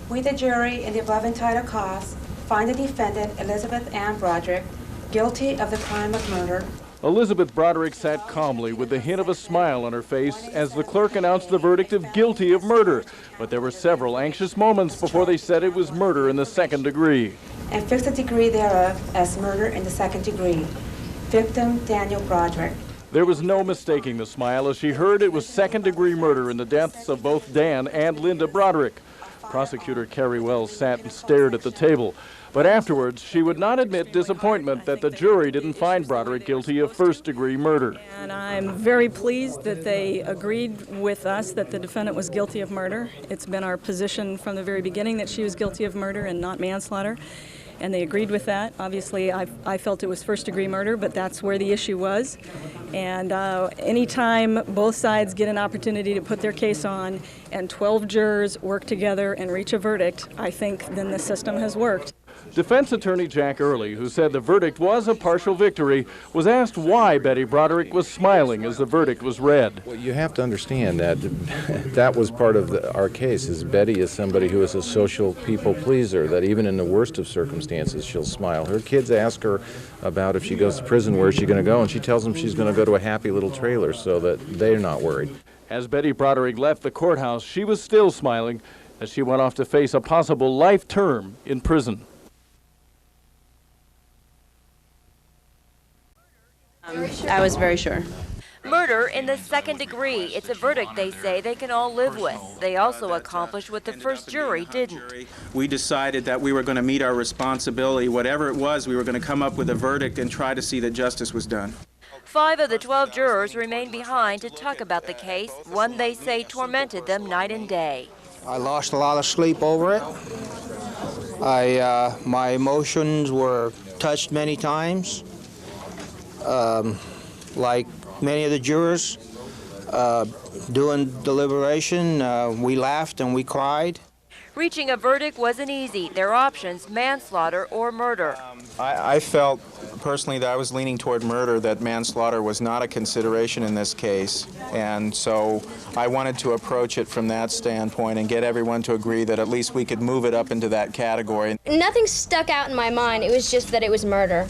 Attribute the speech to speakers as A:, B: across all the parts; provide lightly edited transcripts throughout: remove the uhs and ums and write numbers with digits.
A: We, the jury, in the above entitled cause, find the defendant, Elizabeth Ann Broderick, guilty of the crime of murder.
B: Elizabeth Broderick sat calmly with the hint of a smile on her face as the clerk announced the verdict of guilty of murder. But there were several anxious moments before they said it was murder in the second degree.
A: And fixed the degree thereof as murder in the second degree. Victim, Daniel Broderick.
B: There was no mistaking the smile as she heard it was second-degree murder in the deaths of both Dan and Linda Broderick. Prosecutor Carrie Wells sat and stared at the table. But afterwards, she would not admit disappointment that the jury didn't find Broderick guilty of first-degree murder.
C: And I'm very pleased that they agreed with us that the defendant was guilty of murder. It's been our position from the very beginning that she was guilty of murder and not manslaughter. And they agreed with that. Obviously, I felt it was first-degree murder, but that's where the issue was. And anytime both sides get an opportunity to put their case on and 12 jurors work together and reach a verdict, I think then the system has worked.
B: Defense attorney Jack Early, who said the verdict was a partial victory, was asked why Betty Broderick was smiling as the verdict was read.
D: Well, you have to understand that that was part of our case, is Betty is somebody who is a social people pleaser, that even in the worst of circumstances she'll smile. Her kids ask her about if she goes to prison, where's she going to go, and she tells them she's going to go to a happy little trailer so that they're not worried.
B: As Betty Broderick left the courthouse, she was still smiling as she went off to face a possible life term in prison.
E: I was very sure.
F: Murder in the second degree. It's a verdict they say they can all live with. They also accomplished what the first jury didn't.
G: We decided that we were going to meet our responsibility. Whatever it was, we were going to come up with a verdict and try to see that justice was done.
F: 5 of the 12 jurors remain behind to talk about the case, one they say tormented them night and day.
H: I lost a lot of sleep over it. My emotions were touched many times. Like many of the jurors, doing deliberation, we laughed and we cried.
F: Reaching a verdict wasn't easy. Their options, manslaughter or murder.
G: I felt personally that I was leaning toward murder, that manslaughter was not a consideration in this case. And so I wanted to approach it from that standpoint and get everyone to agree that at least we could move it up into that category.
I: Nothing stuck out in my mind. It was just that it was murder.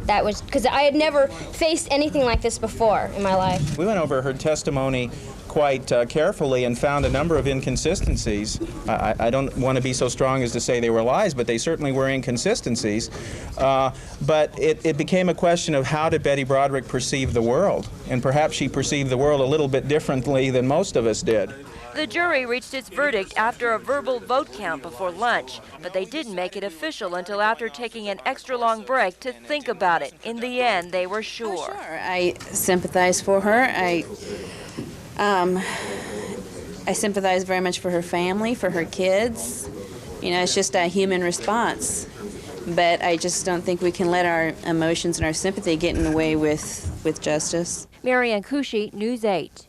I: That was because I had never faced anything like this before in my life.
G: We went over her testimony quite carefully and found a number of inconsistencies. I don't want to be so strong as to say they were lies, but they certainly were inconsistencies. But it became a question of how did Betty Broderick perceive the world? And perhaps she perceived the world a little bit differently than most of us did.
F: The jury reached its verdict after a verbal vote count before lunch, but they didn't make it official until after taking an extra long break to think about it. In the end, they were sure.
E: Oh, sure. I sympathize for her. I sympathize very much for her family, for her kids. You know, it's just a human response. But I just don't think we can let our emotions and our sympathy get in the way with justice.
F: Marianne Cushi, News 8.